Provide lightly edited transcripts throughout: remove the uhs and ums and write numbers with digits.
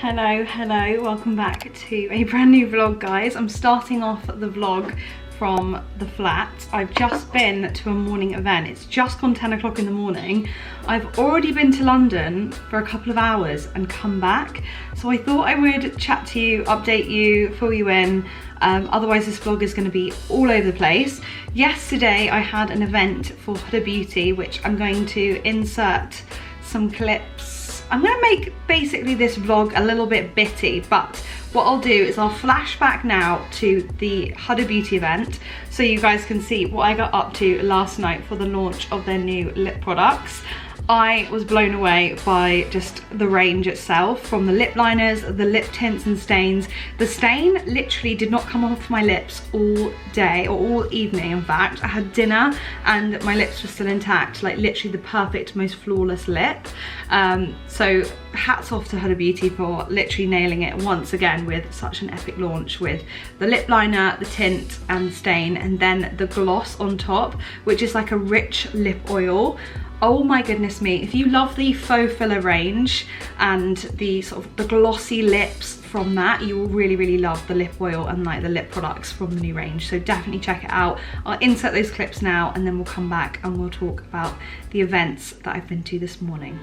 Hello, welcome back to a brand new vlog, guys. I'm starting off the vlog from the flat. I've just been to a morning event. It's just gone 10 o'clock in the morning. I've already been to London for a couple of hours and come back. So I thought I would chat to you, update you, fill you in. Otherwise this vlog is going to be all over the place. Yesterday I had an event for Huda Beauty, which I'm going to insert some clips. I'm going to make basically this vlog a little bit bitty, but what I'll do is I'll flash back now to the Huda Beauty event so you guys can see what I got up to last night for the launch of their new lip products. I was blown away by just the range itself, from the lip liners, the lip tints and stains. The stain literally did not come off my lips all day, or all evening in fact. I had dinner and my lips were still intact, like literally the perfect, most flawless lip. So hats off to Huda Beauty for literally nailing it once again with such an epic launch, with the lip liner, the tint and the stain, and then the gloss on top, which is like a rich lip oil. Oh my goodness me, if you love the faux filler range and the sort of the glossy lips from that, you will really love the lip oil and like the lip products from the new range. So definitely check it out. I'll insert those clips now and then we'll come back and we'll talk about the events that I've been to this morning.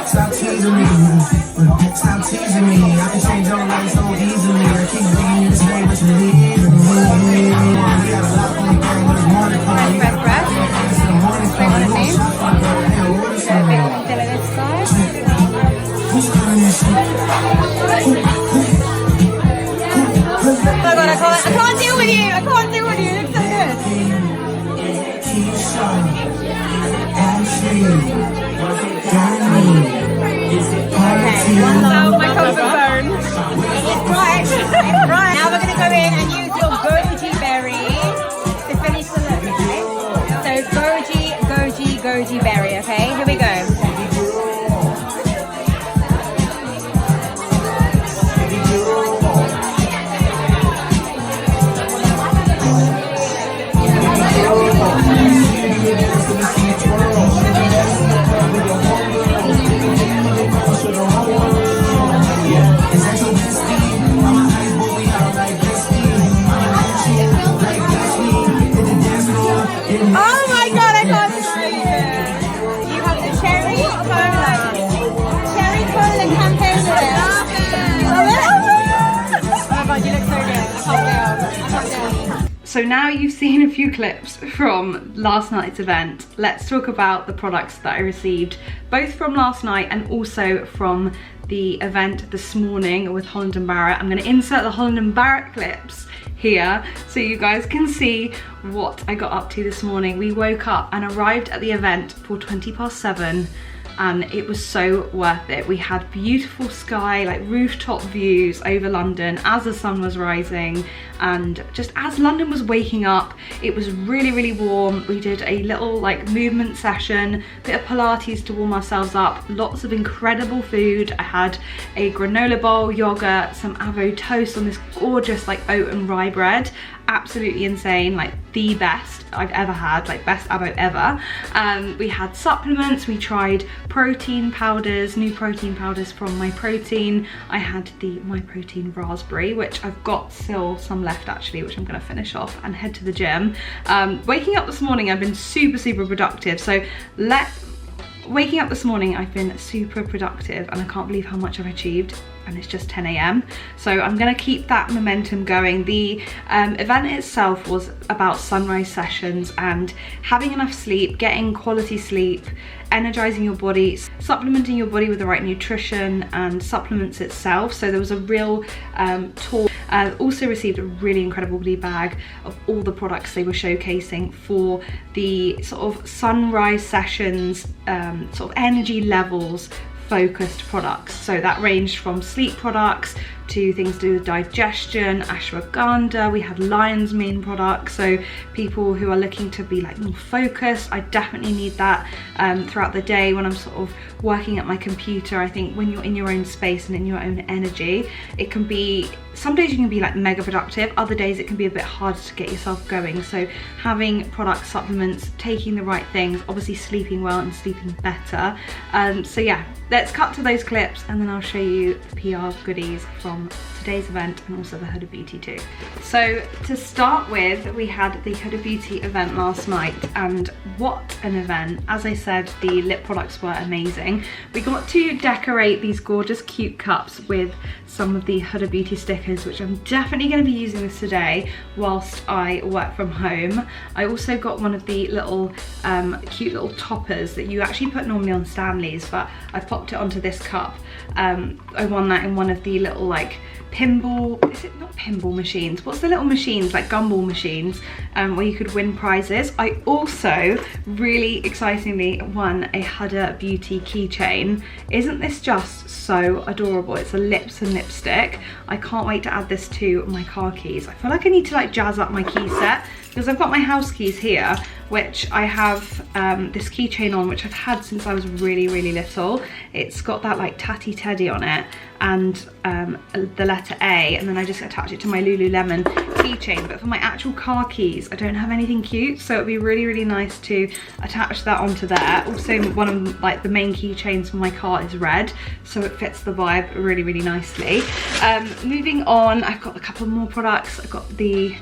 Stop teasing me. Stop teasing me. I can change your life so easily. I keep begging you to stay, but you're leaving me. We got a lot on the game, but it's more than fun. It's the morning fun. You won't shop for the girl. Hey, what is it? Who's calling this shit? Oh my god, I can't deal with you. I can't deal with you. It's so good. Keisha, Ashley. So my comfort zone. Right. Now we're gonna go in and use your goji berry to finish the look, okay? So goji berry, okay? Here we go. Oh my god, I can't believe it! You have the cherry cola campaign with it. Oh my god, you look so good. I can't wait. So now you've seen a few clips from last night's event, let's talk about the products that I received both from last night and also from the event this morning with Holland & Barrett. I'm going to insert the Holland & Barrett clips here so you guys can see what I got up to this morning. We woke up and arrived at the event for 7:20. and it was so worth it. We had beautiful sky, like rooftop views over London as the sun was rising, and just as London was waking up. It was really, really warm. We did a little like movement session, bit of Pilates to warm ourselves up, lots of incredible food. I had a granola bowl, yogurt, some avo toast on this gorgeous like oat and rye bread. Absolutely insane, like the best I've ever had, like best avo ever. We had supplements, we tried protein powders, new protein powders from My Protein. I had the My Protein raspberry, which I've got still some left actually, which I'm gonna finish off and head to the gym. Waking up this morning, I've been super productive. So waking up this morning, I've been super productive, and I can't believe how much I've achieved, and it's just 10 AM. So I'm gonna keep that momentum going. The event itself was about sunrise sessions and having enough sleep, getting quality sleep, energizing your body, supplementing your body with the right nutrition and supplements itself. So there was a real talk. Also received a really incredible goodie bag of all the products they were showcasing for the sort of sunrise sessions, sort of energy levels focused products. So that ranged from sleep products to things to do with digestion, ashwagandha. We had lion's mane products, so people who are looking to be like more focused. I definitely need that throughout the day when I'm sort of working at my computer. I think when you're in your own space and in your own energy, it can be, some days you can be like mega productive, other days it can be a bit harder to get yourself going. So having product supplements, taking the right things, obviously sleeping well and sleeping better. So yeah, let's cut to those clips and then I'll show you the PR goodies from today's event and also the Huda Beauty too. So to start with, we had the Huda Beauty event last night, and what an event. As I said, the lip products were amazing. We got to decorate these gorgeous cute cups with some of the Huda Beauty stickers, which I'm definitely going to be using this today whilst I work from home. I also got one of the little cute little toppers that you actually put normally on Stanley's, but I popped it onto this cup. I won that in one of the little like pinball, is it not pinball machines? What's the little machines, like gumball machines, where you could win prizes. I also really excitingly won a Huda Beauty keychain. Isn't this just so adorable? It's a lips and lipstick. I can't wait to add this to my car keys. I feel like I need to like jazz up my key set, because I've got my house keys here, which I have this keychain on, which I've had since I was really little. It's got that like tatty teddy on it and the letter A, and then I just attach it to my Lululemon keychain. But for my actual car keys, I don't have anything cute, so it'd be really nice to attach that onto there. Also, one of like the main keychains for my car is red, so it fits the vibe really nicely. Moving on, I've got a couple more products. I've got the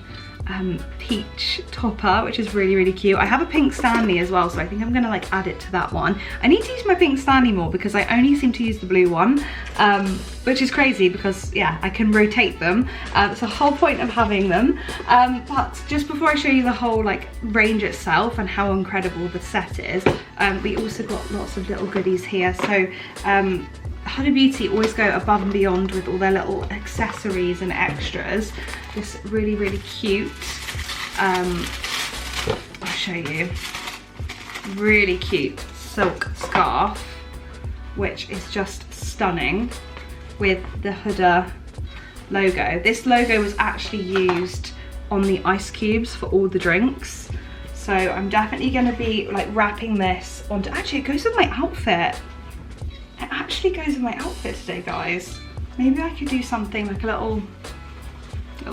peach topper, which is really cute. I have a pink Stanley as well, so I think I'm gonna like add it to that one. I need to use my pink Stanley more because I only seem to use the blue one, which is crazy because yeah, I can rotate them. It's the whole point of having them. But just before I show you the whole like range itself and how incredible the set is, we also got lots of little goodies here. So Huda Beauty always go above and beyond with all their little accessories and extras. This really cute, I'll show you, really cute silk scarf, which is just stunning with the Huda logo. This logo was actually used on the ice cubes for all the drinks. So I'm definitely gonna be like wrapping this onto, actually it goes with my outfit. It actually goes with my outfit today, guys. Maybe I could do something like a little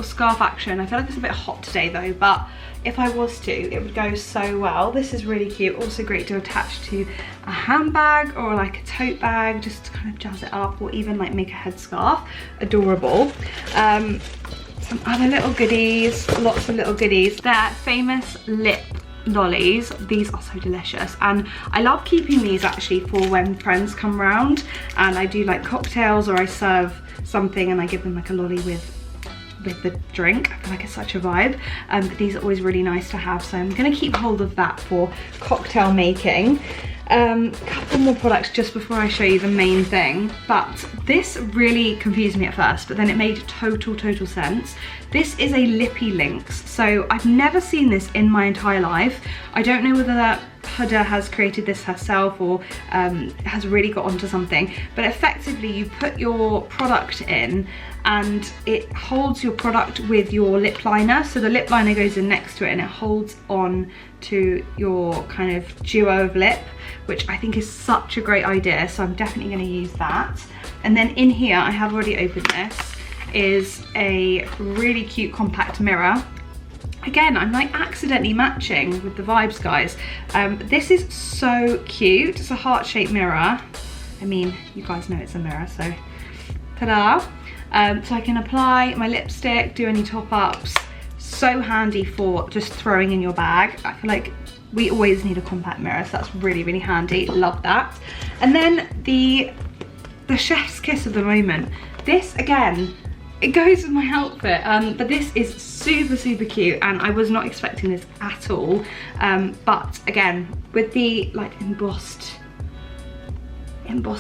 scarf action. I feel like it's a bit hot today though, but if I was to, it would go so well. This is really cute. Also great to attach to a handbag or like a tote bag, just to kind of jazz it up, or even like make a headscarf. Adorable. Some other little goodies, lots of little goodies. They're famous lip lollies. These are so delicious, and I love keeping these actually for when friends come round and I do like cocktails, or I serve something and I give them like a lolly with the drink. I feel like it's such a vibe. But these are always really nice to have, so I'm gonna keep hold of that for cocktail making. Couple more products just before I show you the main thing, but this really confused me at first, but then it made total sense. This is a lippy lynx, so I've never seen this in my entire life. I don't know whether Huda has created this herself or has really got onto something, but effectively you put your product in and it holds your product with your lip liner. So the lip liner goes in next to it and it holds on to your kind of duo of lip, which I think is such a great idea. So I'm definitely going to use that. And then in here, I have already opened this, is a really cute compact mirror. Again, I'm like accidentally matching with the vibes, guys. This is so cute. It's a heart-shaped mirror. I mean, you guys know it's a mirror, so ta-da. So I can apply my lipstick, do any top-ups. So handy for just throwing in your bag. I feel like we always need a compact mirror, so that's really, really handy. Love that. And then the chef's kiss of the moment. This, again, it goes with my outfit, but this is super, super cute, and I was not expecting this at all. But again, with the like embossed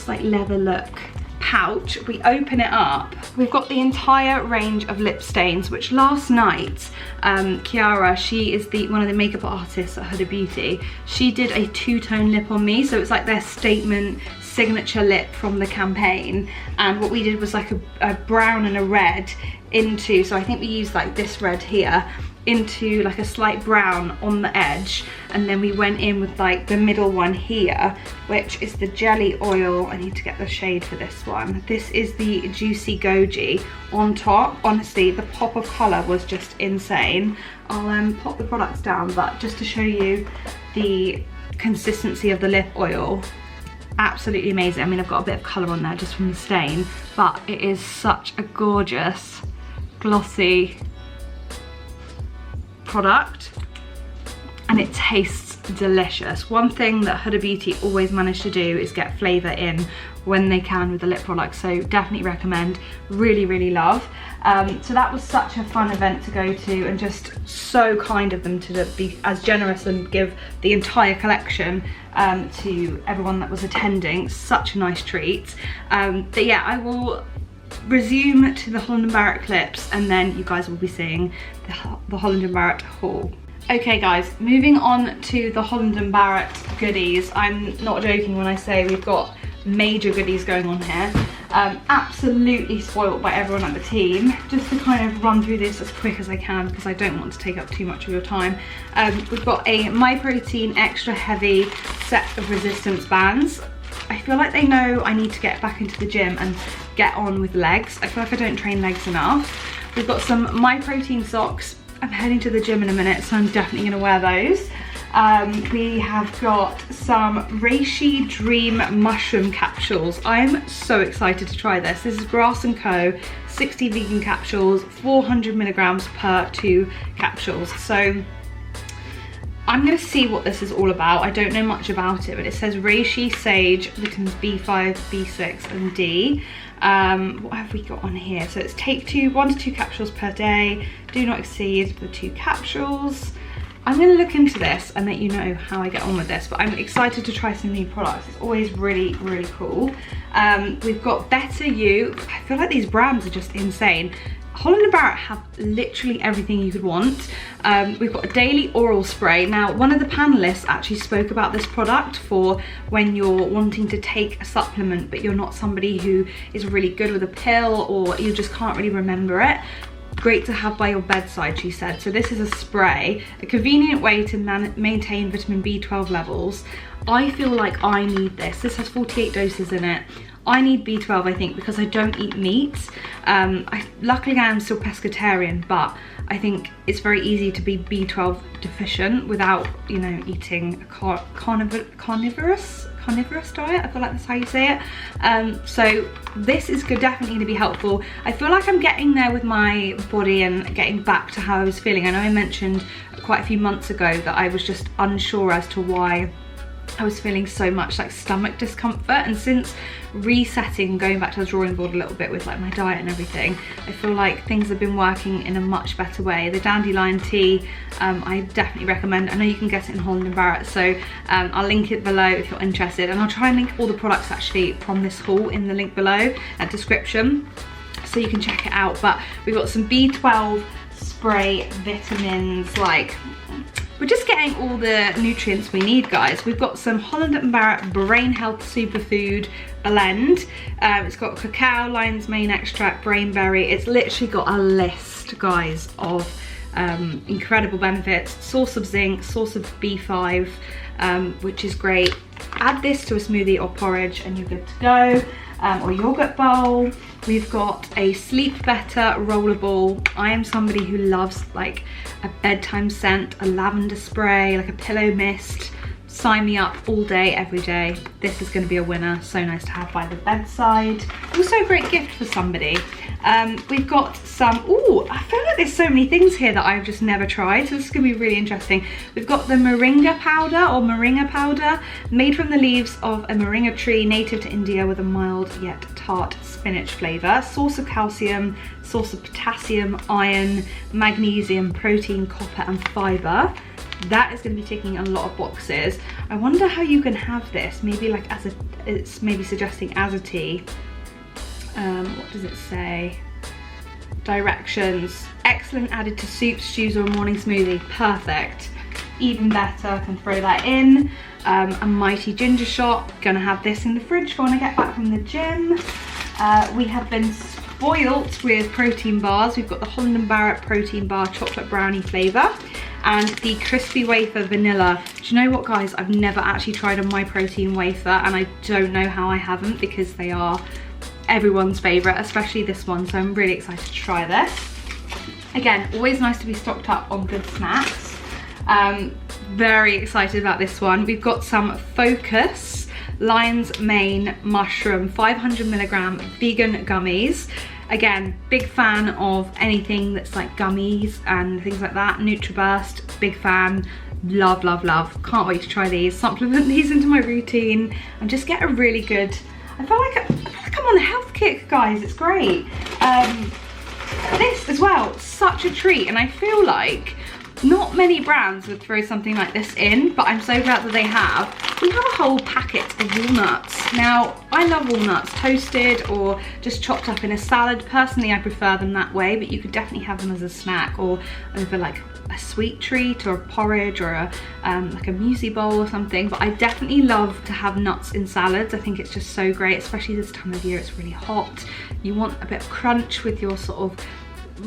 like leather look pouch, we open it up. We've got the entire range of lip stains, which last night, Kiara, she is one of the makeup artists at Huda Beauty, she did a two-tone lip on me, so it's like their statement signature lip from the campaign, and what we did was like a brown and a red into, so I think we used like this red here into like a slight brown on the edge, and then we went in with like the middle one here, which is the jelly oil. I need to get the shade for this one. This is the Juicy Goji on top. Honestly, the pop of colour was just insane. I'll pop the products down, but just to show you the consistency of the lip oil, absolutely amazing. I mean, I've got a bit of colour on there just from the stain, but it is such a gorgeous, glossy product, and it tastes delicious. One thing that Huda Beauty always manage to do is get flavour in when they can with the lip products, so definitely recommend. Really, really love. So that was such a fun event to go to, and just so kind of them to be as generous and give the entire collection to everyone that was attending. Such a nice treat. But yeah, I will resume to the Holland & Barrett clips, and then you guys will be seeing the Holland & Barrett haul. Okay guys, moving on to the Holland & Barrett goodies. I'm not joking when I say we've got major goodies going on here. Absolutely spoilt by everyone at the team. Just to kind of run through this as quick as I can, because I don't want to take up too much of your time. We've got a My Protein Extra Heavy set of resistance bands. I feel like they know I need to get back into the gym and get on with legs. I feel like I don't train legs enough. We've got some My Protein socks. I'm heading to the gym in a minute, so I'm definitely gonna wear those. We have got some Reishi Dream Mushroom capsules. I'm so excited to try this. This is Grass & Co. 60 vegan capsules, 400 milligrams per 2 capsules. So I'm gonna see what this is all about. I don't know much about it, but it says reishi, sage, vitamins B5, B6, and D. What have we got on here? So it's take 1 to 2 capsules per day. Do not exceed the 2 capsules. I'm gonna look into this and let you know how I get on with this, but I'm excited to try some new products. It's always really, really cool. We've got Better You. I feel like these brands are just insane. Holland & Barrett have literally everything you could want. We've got a daily oral spray. Now, one of the panelists actually spoke about this product for when you're wanting to take a supplement, but you're not somebody who is really good with a pill, or you just can't really remember it. Great to have by your bedside, she said. So this is a spray, a convenient way to maintain vitamin B12 levels. I feel like I need this. This has 48 doses in it. I need B12, I think, because I don't eat meat. Luckily I am still pescatarian, but I think it's very easy to be B12 deficient without, you know, eating a carnivorous diet. I feel like that's how you say it. So this is definitely going to be helpful. I feel like I'm getting there with my body and getting back to how I was feeling. I know I mentioned quite a few months ago that I was just unsure as to why I was feeling so much like stomach discomfort, and since resetting, going back to the drawing board a little bit with like my diet and everything, I feel like things have been working in a much better way. The dandelion tea, I definitely recommend. I know you can get it in Holland & Barrett, so I'll link it below if you're interested, and I'll try and link all the products actually from this haul in the link below at description, so you can check it out. But we've got some B12 spray vitamins, like we're just getting all the nutrients we need, guys. We've got some Holland & Barrett Brain Health Superfood blend. It's got cacao, lion's mane extract, brainberry. It's literally got a list, guys, of incredible benefits. Source of zinc, source of B5, which is great. Add this to a smoothie or porridge and you're good to go. Or yogurt bowl. We've got a Sleep Better rollable. I am somebody who loves like a bedtime scent, a lavender spray, like a pillow mist. Sign me up all day, every day. This is going to be a winner. So nice to have by the bedside. Also a great gift for somebody. We've got some, ooh, I feel like there's so many things here that I've just never tried, so this is going to be really interesting. We've got the moringa powder, made from the leaves of a moringa tree native to India with a mild yet tart spinach flavour. Source of calcium, source of potassium, iron, magnesium, protein, copper and fibre. That is going to be ticking a lot of boxes. I wonder how you can have this, maybe like as a, it's maybe suggesting as a tea. What does it say? Directions. Excellent added to soup, stews or a morning smoothie. Perfect. Even better, I can throw that in. A mighty ginger shot. Gonna have this in the fridge for when I get back from the gym. We have been spoilt with protein bars. We've got the Holland & Barrett protein bar chocolate brownie flavour and the crispy wafer vanilla. Do you know what, guys? I've never actually tried a My Protein wafer and I don't know how I haven't, because they are everyone's favourite, especially this one, so I'm really excited to try this. Again, always nice to be stocked up on good snacks. Very excited about this one. We've got some Focus lion's mane mushroom 500mg vegan gummies. Again, big fan of anything that's like gummies and things like that. NutriBurst, big fan. Love, love, love. Can't wait to try these. Supplement these into my routine and just get a really good, I feel like I'm on a health kick, guys. It's great. This as well, such a treat, and I feel like not many brands would throw something like this in, but I'm so glad that they have. We have a whole packet of walnuts. Now, I love walnuts toasted or just chopped up in a salad. Personally, I prefer them that way, but you could definitely have them as a snack or over like a sweet treat or a porridge or a like a muesli bowl or something. But I definitely love to have nuts in salads. I think it's just so great, especially this time of year. It's really hot. You want a bit of crunch with your sort of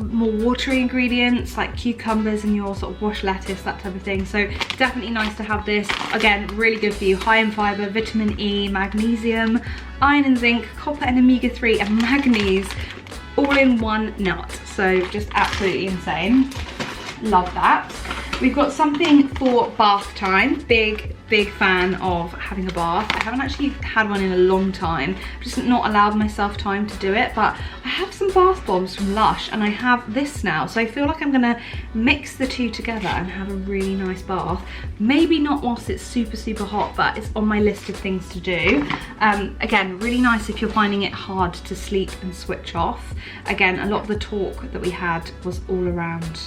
more watery ingredients like cucumbers and your sort of wash lettuce, that type of thing. So definitely nice to have this. Again, really good for you. High in fibre, vitamin E, magnesium, iron and zinc, copper and omega-3 and manganese, all in one nut. So just absolutely insane. Love that. We've got something for bath time. Big fan of having a bath. I haven't actually had one in a long time. I've just not allowed myself time to do it, but I have some bath bombs from Lush and I have this now, so I feel like I'm gonna mix the two together and have a really nice bath. Maybe not whilst it's super hot, but it's on my list of things to do. Again, really nice if you're finding it hard to sleep and switch off. Again, a lot of the talk that we had was all around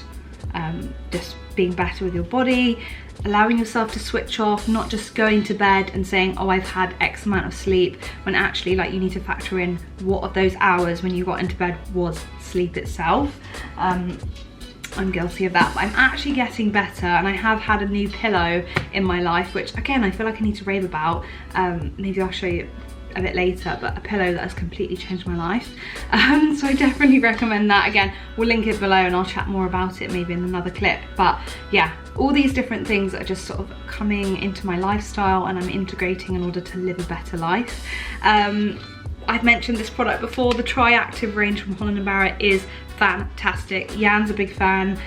just being better with your body, allowing yourself to switch off, not just going to bed and saying, oh, I've had X amount of sleep, when actually like you need to factor in what of those hours when you got into bed was sleep itself. I'm guilty of that, but I'm actually getting better, and I have had a new pillow in my life, which again I feel like I need to rave about. Maybe I'll show you a bit later, but a pillow that has completely changed my life. So I definitely recommend that. Again, we'll link it below and I'll chat more about it maybe in another clip. But yeah, all these different things that are just sort of coming into my lifestyle and I'm integrating in order to live a better life. I've mentioned this product before. The Tri-Active range from Holland & Barrett is fantastic. Jan's a big fan.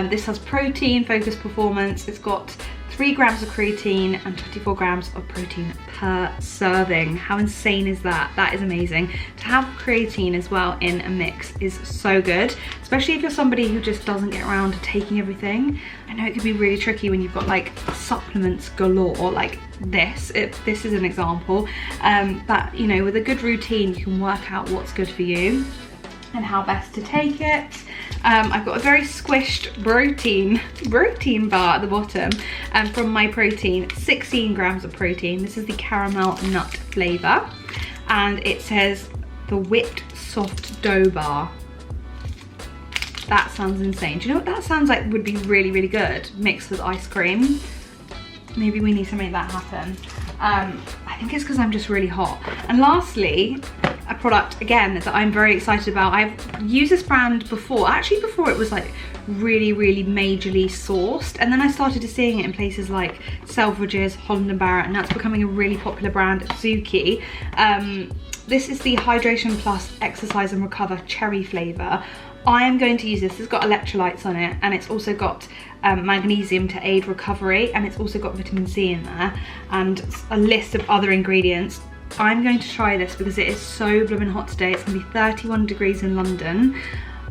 This has protein, focused performance. It's got 3 grams of creatine and 24 grams of protein per serving. How insane is that? That is amazing. To have creatine as well in a mix is so good, especially if you're somebody who just doesn't get around to taking everything. I know it can be really tricky when you've got like supplements galore like this. This is an example, but you know, with a good routine you can work out what's good for you and how best to take it. I've got a very squished protein bar at the bottom from My Protein, 16 grams of protein. This is the caramel nut flavour, and it says the whipped soft dough bar. That sounds insane. Do you know what that sounds like would be really, really good mixed with ice cream? Maybe we need to make that happen. I think it's because I'm just really hot. And lastly, a product again that I'm very excited about. I've used this brand before, actually before it was like really, really majorly sourced, and then I started seeing it in places like Selfridges, Holland & Barrett, and that's becoming a really popular brand, Suki. This is the Hydration Plus Exercise and Recover Cherry flavour. I am going to use this. It's got electrolytes on it, and it's also got magnesium to aid recovery, and it's also got vitamin C in there, and a list of other ingredients. I'm going to try this because it is so blooming hot today. It's going to be 31 degrees in London.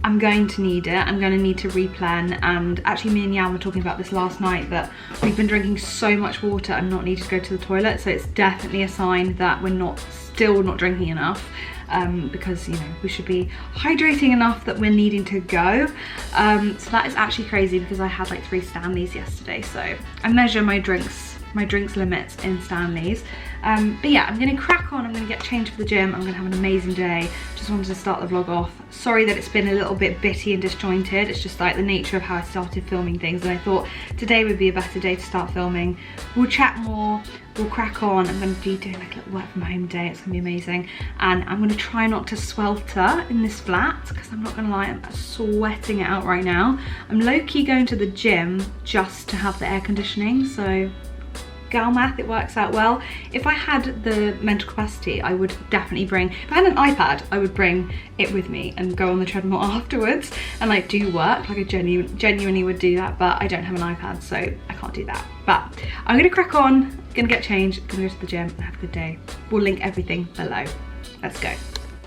I'm going to need it. I'm going to need to replen, and actually me and Jan were talking about this last night, that we've been drinking so much water and not needed to go to the toilet, so it's definitely a sign that we're still not drinking enough. Because, you know, we should be hydrating enough that we're needing to go. So that is actually crazy because I had like 3 Stanleys yesterday, so I measure my drinks limits in Stanleys. But yeah, I'm gonna crack on. I'm gonna get changed for the gym. I'm gonna have an amazing day. Just wanted to start the vlog off. Sorry that it's been a little bit bitty and disjointed. It's just like the nature of how I started filming things, and I thought today would be a better day to start filming. We'll chat more, we'll crack on. I'm gonna be doing like a little work from home day. It's gonna be amazing. And I'm gonna try not to swelter in this flat, because I'm not gonna lie, I'm sweating it out right now. I'm low-key going to the gym just to have the air conditioning, so gal math, it works out well. If I had the mental capacity, I would definitely bring, if I had an iPad, I would bring it with me and go on the treadmill afterwards and like do work. Like I genuinely would do that, but I don't have an iPad, so I can't do that. But I'm gonna crack on, gonna get changed, gonna go to the gym and have a good day. We'll link everything below. Let's go.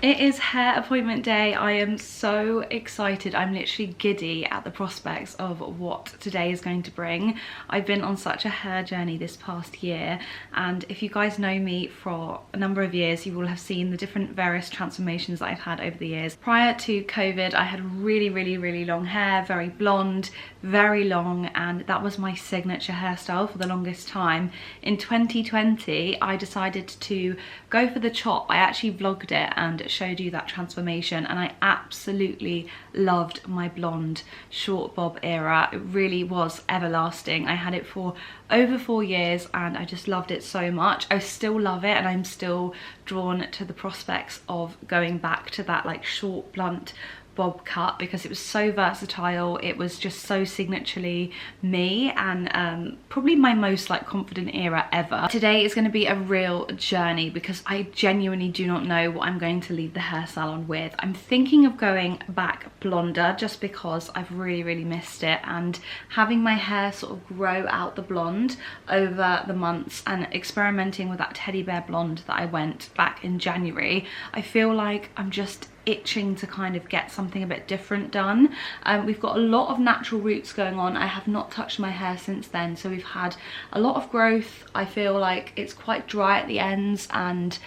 It is hair appointment day. I am so excited. I'm literally giddy at the prospects of what today is going to bring. I've been on such a hair journey this past year, and if you guys know me for a number of years, you will have seen the different various transformations that I've had over the years. Prior to COVID, I had really, really, really long hair, very blonde, very long, and that was my signature hairstyle for the longest time. In 2020, I decided to go for the chop. I actually vlogged it and showed you that transformation, and I absolutely loved my blonde short bob era. It really was everlasting. I had it for over 4 years and I just loved it so much. I still love it, and I'm still drawn to the prospects of going back to that like short blunt bob cut because it was so versatile. It was just so signaturely me, and probably my most like confident era ever. Today is going to be a real journey because I genuinely do not know what I'm going to leave the hair salon with. I'm thinking of going back blonder just because I've really, really missed it, and having my hair sort of grow out the blonde over the months and experimenting with that teddy bear blonde that I went back in January. I feel like I'm just itching to kind of get something a bit different done. We've got a lot of natural roots going on. I have not touched my hair since then, so we've had a lot of growth. I feel like it's quite dry at the ends, and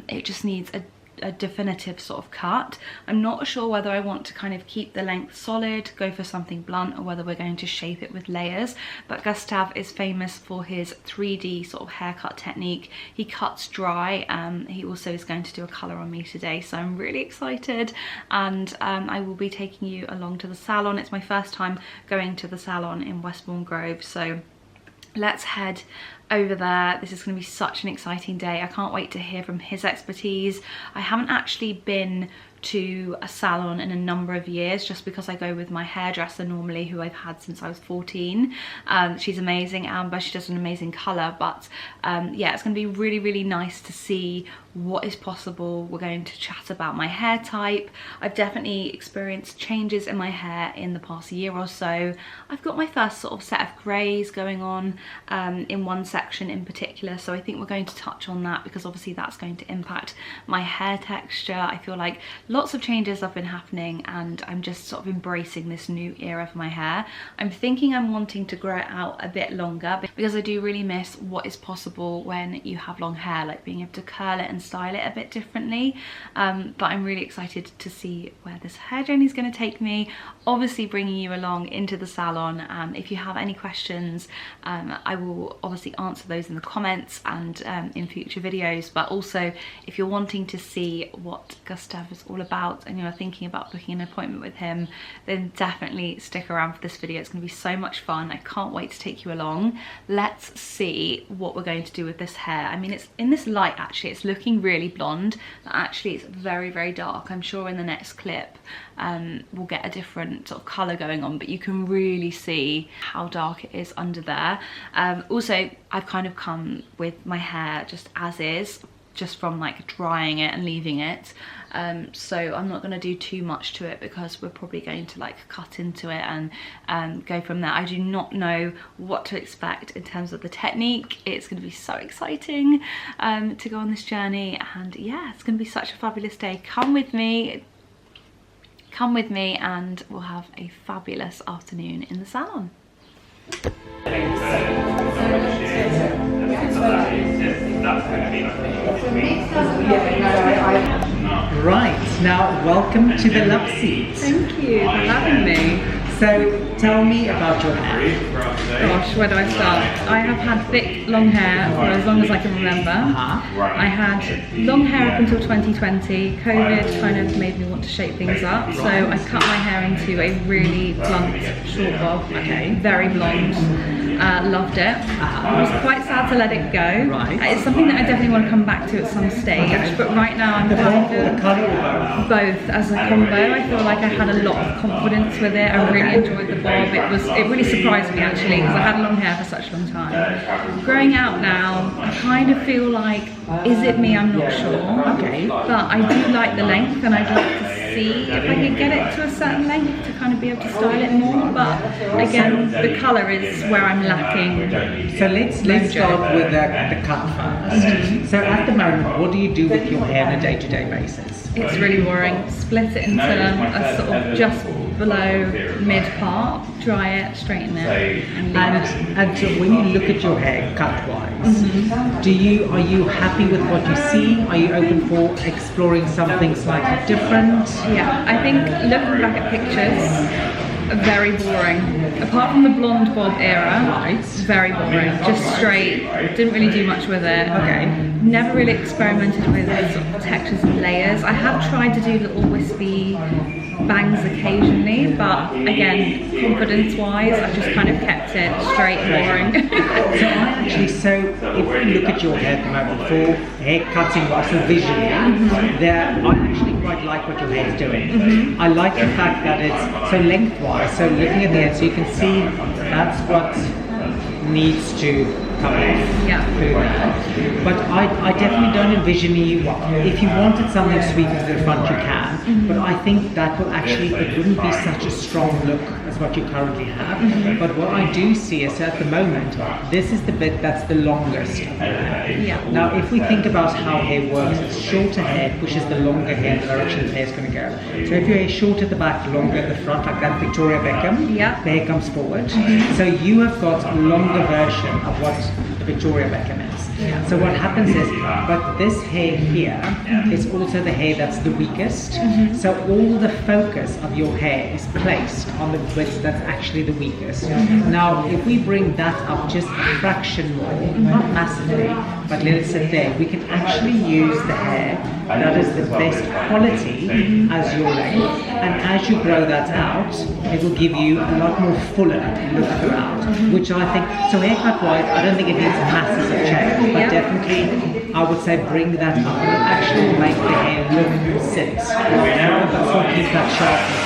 it just needs a definitive sort of cut. I'm not sure whether I want to kind of keep the length solid, go for something blunt, or whether we're going to shape it with layers. But Gustav is famous for his 3D sort of haircut technique. He cuts dry. He also is going to do a colour on me today, so I'm really excited, and I will be taking you along to the salon. It's my first time going to the salon in Westbourne Grove, so let's head over there. This is going to be such an exciting day. I can't wait to hear from his expertise. I haven't actually been to a salon in a number of years just because I go with my hairdresser normally, who I've had since I was 14. She's amazing, Amber. She does an amazing colour, but yeah, it's going to be really, really nice to see what is possible. We're going to chat about my hair type. I've definitely experienced changes in my hair in the past year or so. I've got my first sort of set of greys going on in one section in particular, so I think we're going to touch on that because obviously that's going to impact my hair texture. I feel like lots of changes have been happening, and I'm just sort of embracing this new era for my hair. I'm thinking I'm wanting to grow it out a bit longer because I do really miss what is possible when you have long hair, like being able to curl it and style it a bit differently. But I'm really excited to see where this hair journey is going to take me, obviously bringing you along into the salon. If you have any questions, I will obviously answer those in the comments and in future videos. But also, if you're wanting to see what Gustav is all about and you're thinking about booking an appointment with him, then definitely stick around for this video. It's going to be so much fun. I can't wait to take you along. Let's see what we're going to do with this hair. I mean, it's in this light, actually it's looking really blonde, but actually it's very, very dark. I'm sure in the next clip we'll get a different sort of color going on, but you can really see how dark it is under there. Also, I've kind of come with my hair just as is, just from like drying it and leaving it, so I'm not going to do too much to it because we're probably going to like cut into it and go from there. I do not know what to expect in terms of the technique. It's going to be so exciting to go on this journey, and yeah, it's going to be such a fabulous day. Come with me and we'll have a fabulous afternoon in the salon. Right, now welcome to the love seat. Thank you for having me. So tell me about your hair. Gosh, where do I start? I have had thick, long hair for as long as I can remember. I had long hair up until 2020. COVID kind of made me want to shape things up, so I cut my hair into a really blunt, short bob. Okay. Very blonde. Loved it. I was quite sad to let it go. It's something that I definitely want to come back to at some stage, but right now I'm kind of both as a combo. I feel like I had a lot of confidence with it. I really enjoyed the bob. It really surprised me actually, because I had long hair for such a long time. Growing out now, I kind of feel like, is it me? I'm not sure. Okay. But I do like the length, and I'd like to see if I could get it to a certain length to kind of be able to style it more. But again, the colour is where I'm lacking. So let's start with the cut first. So at the moment, what do you do with your hair on a day-to-day basis? It's really boring. Split it into a sort of just below mid part, dry it, straighten it, and so when you look at your hair cut-wise, are you happy with what you see? Are you open for exploring something slightly different? Yeah, I think looking back at pictures, very boring. Apart from the blonde bob era, very boring. Just straight, didn't really do much with it. Okay. Never really experimented with sort of textures and layers. I have tried to do little wispy bangs occasionally, but again, confidence-wise, I've just kind of kept it straight and boring. So if we look at your hair at the moment for hair cutting, also visually, I actually quite like what your hair is doing. I like the fact that it's so lengthwise, so looking at the end, so you can see that's what needs to come off. Yeah. But I definitely don't envision you, if you wanted something sweeping to the front you can, but I think that will actually, it wouldn't be such a strong look as what you currently have. But what I do see is at the moment, this is the bit that's the longest. Yeah. Now if we think about how hair works, it's shorter hair pushes the longer hair in the direction the hair is going to go. So if your hair is short at the back, longer at the front, like that Victoria Beckham, the hair comes forward. So you have got a longer version of what the Victoria Beckham is. So what happens is, but this hair here is also the hair that's the weakest. So all the focus of your hair is placed on the bit that's actually the weakest. Now, if we bring that up just a fraction more, not massively, but let it sit there, we can actually use the hair that is the best quality as your length. And as you grow that out, it will give you a lot more fuller look throughout, which I think, so haircut wise, I don't think it needs a massive change, but definitely I would say bring that up and it actually will make the hair look sit, but still keep that sharpness.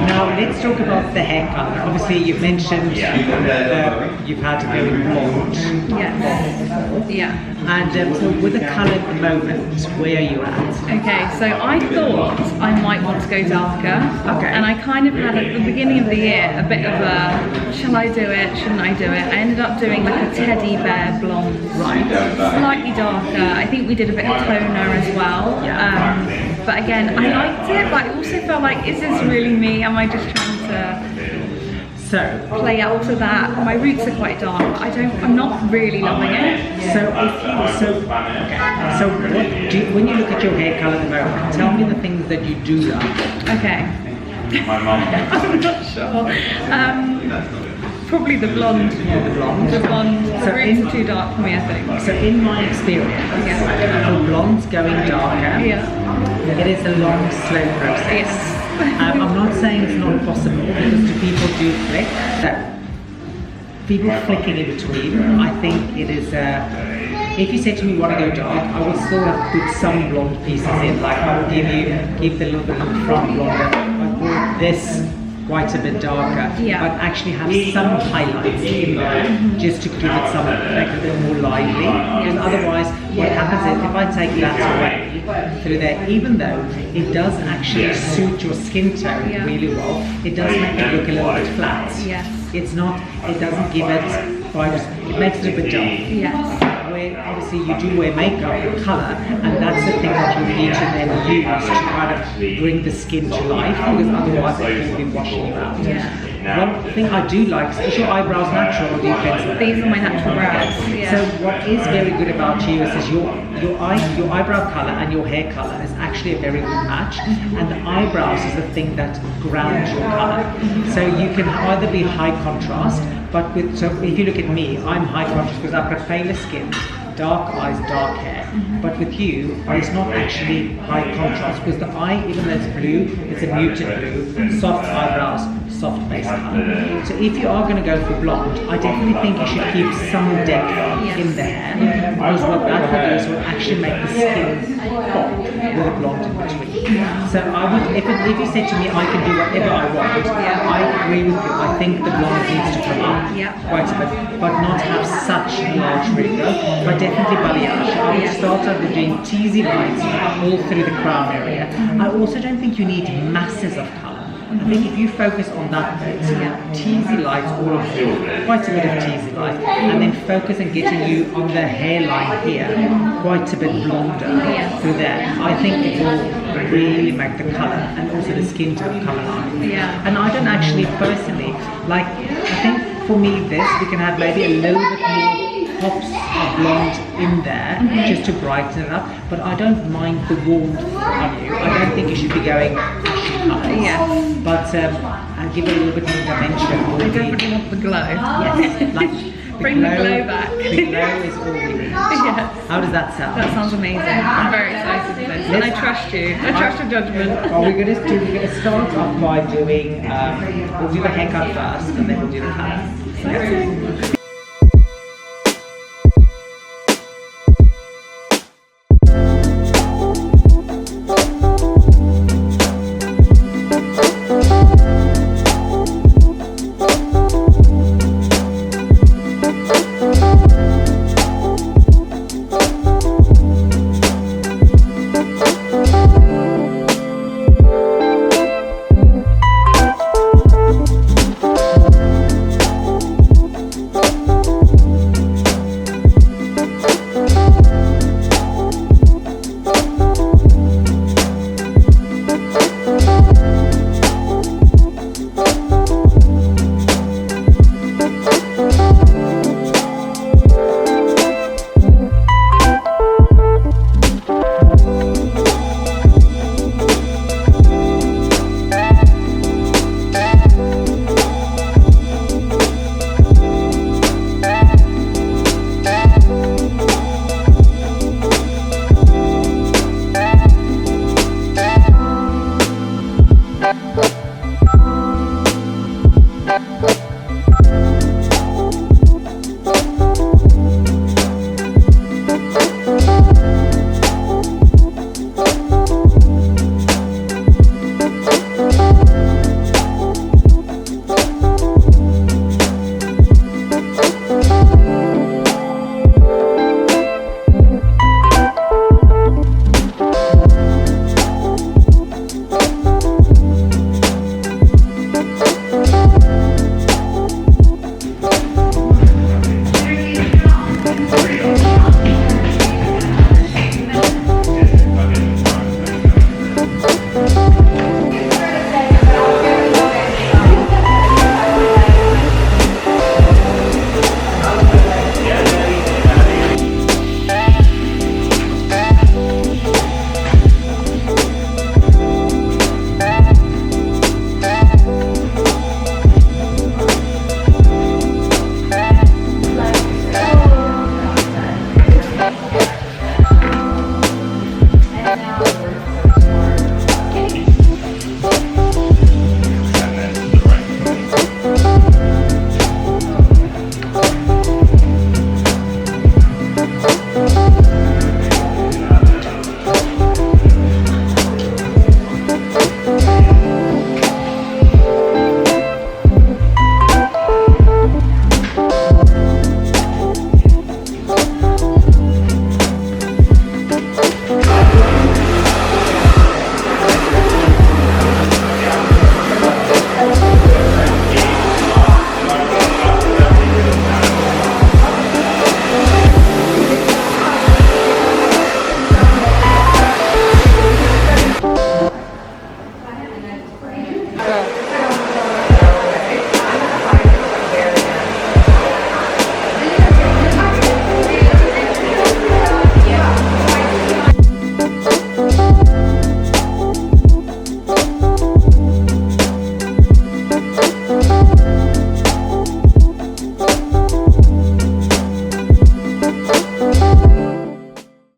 Now let's talk about the hair color. Obviously you've mentioned you've had to go in blonde. Yeah. And so with the colour at the moment, where are you at? Okay, so I thought I might want to go darker. Okay. And I kind of had at the beginning of the year a bit of a, shall I do it, shouldn't I do it? I ended up doing like a teddy bear blonde. Right. Slightly darker. I think we did a bit of toner as well. Yeah. But again, I liked it, but I also felt like, is this really me? Am I just trying to play up to that? My roots are quite dark, but I'm not really loving it. So when you look at your hair colour at the moment, tell me the things that you do love. Okay. I'm not sure. probably the blonde. The blonde. The blonde. So The root's too dark for me, I think. So in my experience, for blondes going darker, it is a long, slow process. Yes. I'm not saying it's not possible, because do people do flick. So people flicking in between, I think it is if you say to me you want to go dark, I will still have put some blonde pieces in, like I will keep the little bit of the front blonder, I will this quite a bit darker, but actually have some highlights in there, just to give it some, make it a bit more lively. Because otherwise, what happens is if I take that away through there, even though it does actually suit your skin tone really well, it does make it look a little bit flat. It's not, it doesn't give it vibes, it makes it a bit dull. Where obviously you do wear makeup and colour, and that's the thing that you need to then use to kind of bring the skin to life, because otherwise it will be washing you out. One thing I do like is your eyebrows natural, or do you pencil? These are my natural brows. So what is very good about you is your eyebrow colour and your hair colour is actually a very good match, and the eyebrows is the thing that grounds your colour. So you can either be high contrast, but so if you look at me, I'm high contrast because I've got paler skin, dark eyes, dark hair. But with you, it's not actually high contrast, because the eye, even though it's blue, it's a muted blue, soft eyebrows, soft base colour. So if you are going to go for blonde, I definitely think you should keep some depth in the hair, because what that will do is will actually make the skin pop with a blonde in between. So I would, if you said to me I can do whatever I want, I agree with you. I think the blonde needs to come up quite a bit, but not have such large regrowth, but definitely balayage. I would start out with doing teasy lines all through the crown area. I also don't think you need masses of colour. I think if you focus on that bit, teasy lights all of you, quite a bit of teasy light, and then focus on getting you on the hairline here, quite a bit blonder through there. I think it will really make the colour and also the skin tone come alive. And I don't actually personally, like, I think for me we can have maybe a little bit more pops of blonde in there, just to brighten it up, but I don't mind the warmth on you. I don't think you should be going ashy colours, but I'll give it a little bit more dimension. I definitely want the glow. Yes, like bring the glow back. The glow is all we need. How does that sound? That sounds amazing. I'm very excited for this. And I trust you. I trust your judgment. Well, we're going to start off by doing, we'll do the haircut first, and then we'll do the colour.